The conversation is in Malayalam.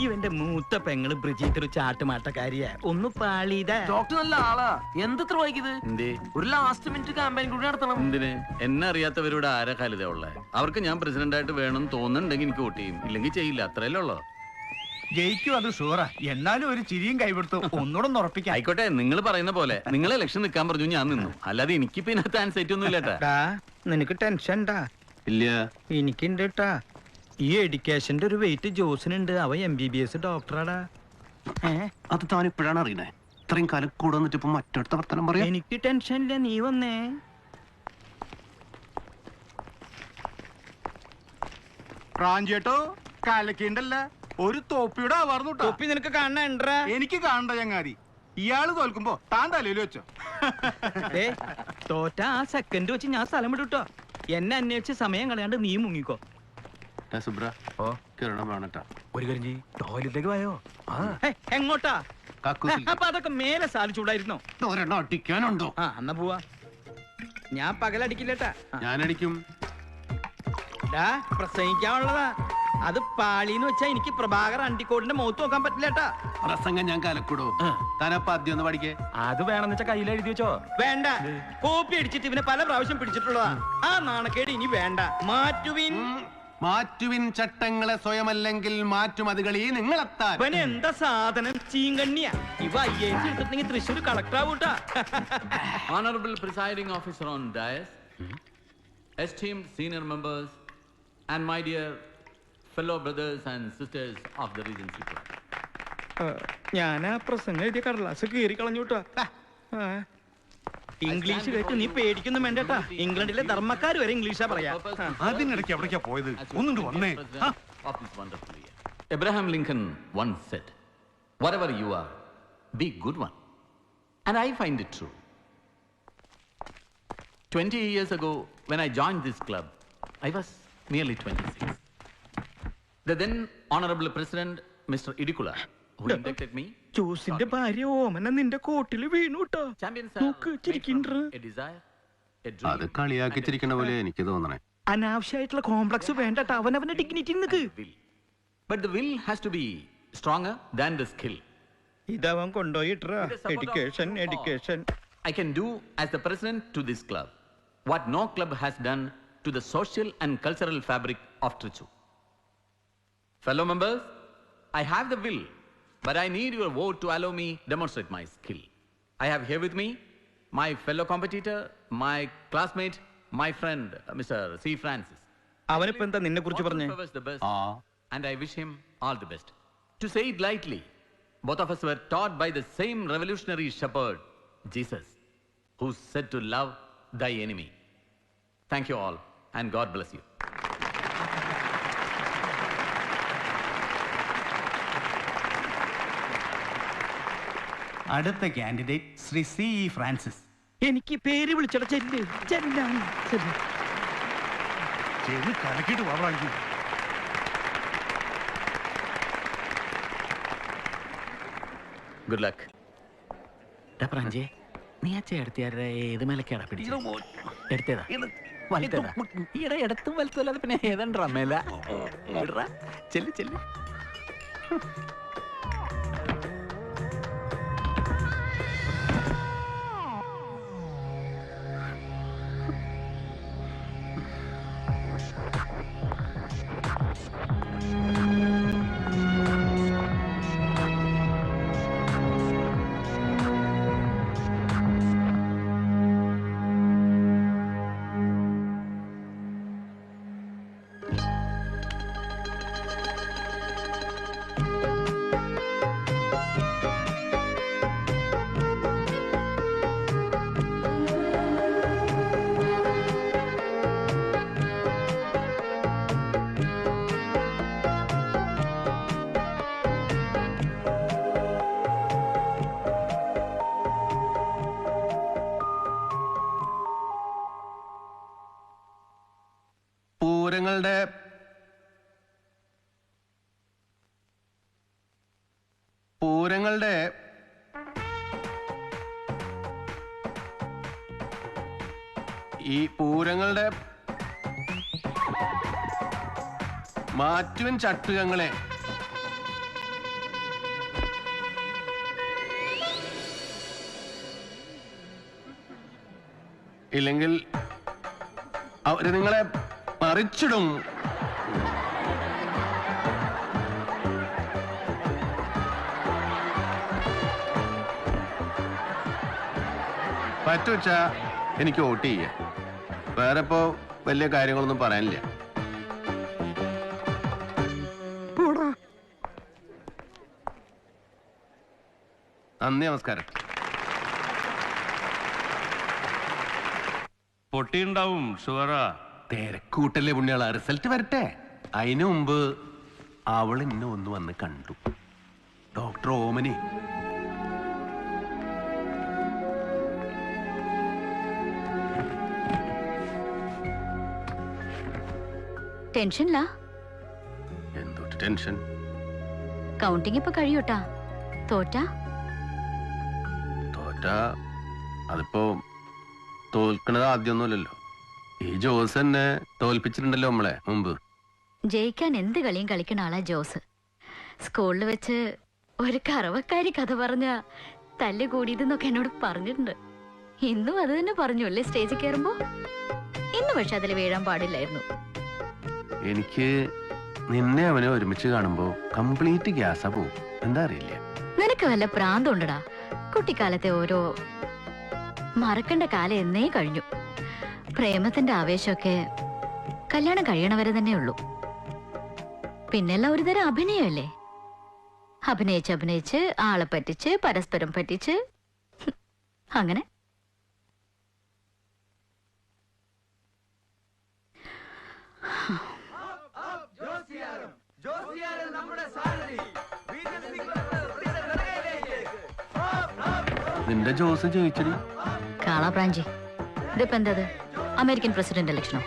ഇവന്റെ മൂത്ത പെങ്ങള് ബ്രിജിത്ത് ഒരു ചാട്ടുമാട്ടക്കാരിയാ. ഒന്ന് പാളിയതാ. ഡോക്ടർ നല്ല ആളാ. എന്തത്ര വൈകിയത്? ഒരു ലാസ്റ്റ് മിനിറ്റ് ക്യാമ്പയിൻ കൂടി നടത്തണം. എന്തിന്? എന്നെ അറിയാത്തവരോട് ആരാ കാലിത ഉള്ളേ? അവർക്ക് ഞാൻ പ്രസിഡന്റ് ആയിട്ട് വേണം തോന്നുന്നുണ്ടെങ്കിൽ എനിക്ക് വോട്ട് ചെയ്യും, ഇല്ലെങ്കിൽ ചെയ്യില്ല. അത്രയല്ലേ ഉള്ളൂ. ജയിക്കും, അത് ഷുവറാ. എന്നാലും ഒരു ചിരിയും കൈവിടുത്തു ഒന്നുകൂടെ ഉറപ്പിക്കാം. ആയിക്കോട്ടെ, നിങ്ങൾ പറയുന്ന പോലെ. നിങ്ങൾ ഇലക്ഷൻ നിൽക്കാൻ പറഞ്ഞു, ഞാൻ നിന്നു. അല്ലാതെ എനിക്ക് പിന്നെ ആൻസൈറ്റി ഒന്നും ഇല്ലട്ടാ. നിനക്ക് ടെൻഷൻ ഇല്ല, എനിക്കുണ്ട് കേട്ടാ. ഈ എഡ്യൂക്കേഷന്റെ ഒരു വെയിറ്റ് ജോസിനുണ്ട്. അവ MBBS ഡോക്ടറാടാ. അത് താൻ ഇപ്പോഴാണ് അറിയണേ. ഇത്രയും കാലം കൂടെ വന്നിട്ട് ഇപ്പൊ മറ്റടുത്ത വർത്തനം പറയാം. എനിക്ക് ടെൻഷൻ ഇല്ല, നീ വന്നേ. റാഞ്ചേട്ടോ കലക്കിണ്ടല്ല, ഒരു തോപ്പിയുടെ ആവാർന്നു. തൊപ്പി നിനക്ക് കാണണ്ട. എനിക്ക് കാണണ്ട ചങ്ങാതി. ഇയാള് തോൽക്കുമ്പോ താൻ തലയിൽ വെച്ചോ. തോറ്റ ആ സെക്കൻഡ് വെച്ച് ഞാൻ സ്ഥലം വിടുട്ടോ. എന്നെ അന്വേഷിച്ച് സമയം കളയാണ്ട് നീ മുങ്ങിക്കോ. ഒരു കരിഞ്ചി ടോയ്ലറ്റിലേക്ക് പോയോ? എങ്ങോട്ടാ? അപ്പൊ അതൊക്കെ മേലെ സാധിച്ചൂടായിരുന്നോ? അടിക്കാനുണ്ടോ? എന്നാ പോവാ. ഞാൻ പകലടിക്കില്ലട്ടാ. ഞാനടിക്കും. പ്രസംഗിക്കാനുള്ളതാ. അത് പാളിന്ന് വെച്ചാ എനിക്ക് പ്രഭാകർ അണ്ടിക്കോടിന്റെ മുഖത്ത് നോക്കാൻ പറ്റില്ലട്ടാ. പ്രസംഗം ഞാൻ കലക്കൂടോ? താനപ്പ ആദ്യം ഒന്ന് പഠിക്കേ. അത് വേണമെന്ന് വെച്ചാ കയ്യിൽ എഴുതി വെച്ചോ. വേണ്ട, കോപ്പി അടിച്ചിട്ട് ഇവനെ പല പ്രാവശ്യം പിടിച്ചിട്ടുള്ളതാ. ആ നാണക്കേട് ഇനി വേണ്ട. മാറ്റുവിൻ ചട്ടങ്ങളെ സ്വയമല്ലെങ്കിൽ മാറ്റുമതികളീ നിങ്ങളെത്താൻ. ഇവൻ എന്താ സാധനം? ചീങ്കണ്ണിയാ. ഇവ IAS എടുത്തിട്ടുണ്ടെങ്കിൽ തൃശ്ശൂർ കളക്ടർ ആവൂട്ടാ. Honorable presiding officer on dais, esteemed senior members, and my dear fellow brothers and sisters of the Regency Club. ഞാൻ ആ പ്രസംഗം എഴുതിയ കടലാസ് കീറി കളഞ്ഞൂട്ടാ. ഇംഗ്ലീഷ് കേട്ട് നീ പേടിക്കൊന്നും വേണ്ടട്ടാ. ഇംഗ്ലണ്ടിലെ ധർമ്മക്കാർ വരെ ഇംഗ്ലീഷാ പറയാ. അതിനിടയ്ക്ക് എവിടേക്കാ പോയത്? ഒന്നുണ്ട് വന്നേ. Abraham Lincoln once said, whatever you are, be good one. And I find it true. 20 years ago, when I joined this club, I was nearly 26. The then Honorable President, Mr. Idikula, who inducted me, ജോസിന്റെ ഭാര്യ ഓമന നിന്റെ കോട്ടില് വീണൂട്ടോ. നോക്ക് ചിരിക്കണ്ട. അത് കളിയാക്കിച്ചിരിക്കണ പോലെ എനിക്ക് തോന്നണേ. അനാവശ്യമായിട്ടുള്ള കോംപ്ലക്സ് വേണ്ടട്ടാ. അവനവന്റെ dignity Nick. But the will has to be stronger than the skill. ഇതവൻ കൊണ്ടുപോയിട്ടാ. Education. I can do as the president to this club what no club has done to the social and cultural fabric of Trichy. Fellow members, I have the will, but I need your vote to allow me demonstrate my skill. I have here with me my fellow competitor, my classmate, my friend, Mr. C. Francis. അവനിപ്പോ എന്താ നിന്നെ കുറിച്ച് പറഞ്ഞേ? And I wish him all the best. To say it lightly, both of us were taught by the same revolutionary shepherd, Jesus, who said to love thy enemy. Thank you all, and God bless you. അടുത്ത കാൻഡിഡേറ്റ് ശ്രീ C. ഫ്രാൻസിസ്. എനിക്ക് പേര് വിളിച്ചട ചെല്ല്. കലക്കിട്ട് വാ. Good luck. പ്രാഞ്ചേ, നീ ആ ചേർത്തിയാരുടെ ഏത് മേലക്കാടാ പിടിച്ചത്? എടുത്തേതാ? വലുത്തേതാ? ഈടെ ഇടത്തും വലുത്തും അല്ലാതെ പിന്നെ ഏതാണ്ടാ മേല? ചെല്ല്. പൂരങ്ങളുടെ മാറ്റുവൻ ചട്ടുകങ്ങളെ ഇല്ലെങ്കിൽ അവര് നിങ്ങളെ മറിച്ചിടും. പറ്റുവച്ചാ എനിക്ക് വോട്ട് ചെയ്യാം. വേറെ ഇപ്പോ വലിയ കാര്യങ്ങളൊന്നും പറയാനില്ല. നന്ദി, നമസ്കാരം. പൊട്ടിയുണ്ടാവും ഷുവറ. തിരക്കൂട്ടല്ലേ പുണ്യാള, റിസൾട്ട് വരട്ടെ. അതിനു മുമ്പ് അവൾ എന്നെ ഒന്ന് വന്ന് കണ്ടു. Doctor Omni. ടെൻഷനില്ല. എന്തൊട്ട് ടെൻഷൻ? കൗണ്ടിങ് ഇപ്പൊ കഴിയൂട്ടാ. തോറ്റാ അതിപ്പോ തോൽക്കണത് ആദ്യമൊന്നുമല്ലല്ലോ. ഈ ജോസ് തന്നെ തോൽപ്പിച്ചിട്ടുണ്ടല്ലോ നമ്മളെ മുമ്പ്. ജയിക്കാൻ എന്ത് കളിയും കളിക്കണ ആളാ ജോസ്. സ്കൂളിൽ വെച്ച് ഒരു കറവക്കാരി കഥ പറഞ്ഞ തല്ല് കൂടിയതെന്നൊക്കെ എന്നോട് പറഞ്ഞിട്ടുണ്ട്. ഇന്നും അത് തന്നെ പറഞ്ഞു അല്ലേ സ്റ്റേജിൽ കയറുമ്പോ. ഇന്ന് പക്ഷെ അതിൽ വീഴാൻ പാടില്ലായിരുന്നു. എനിക്ക് നിന്നെ അവനെ ഒരുമിച്ച് കാണുമ്പോ കംപ്ലീറ്റ് ഗ്യാസാ പോവും. എന്താ അറിയില്ല. നിനക്ക് വല്ല പ്രാന്തമുണ്ടടാ. കുട്ടിക്കാലത്തെ ഓരോ മറക്കേണ്ട കാലം എന്നേ കഴിഞ്ഞു. പ്രേമത്തിന്റെ ആവേശമൊക്കെ കല്യാണം കഴിയണവരെ തന്നെ ഉള്ളൂ. പിന്നെല്ലാം ഒരു തരം അഭിനയമല്ലേ. അഭിനയിച്ച് അഭിനയിച്ച് ആളെ പറ്റിച്ച് പരസ്പരം പറ്റിച്ച് അങ്ങനെ. നിന്റെ ജോസ് ജയിച്ചടി. കാളാ പ്രാഞ്ചി. ഇതിപ്പോ എന്തത്? American president ഇലക്ഷനോ?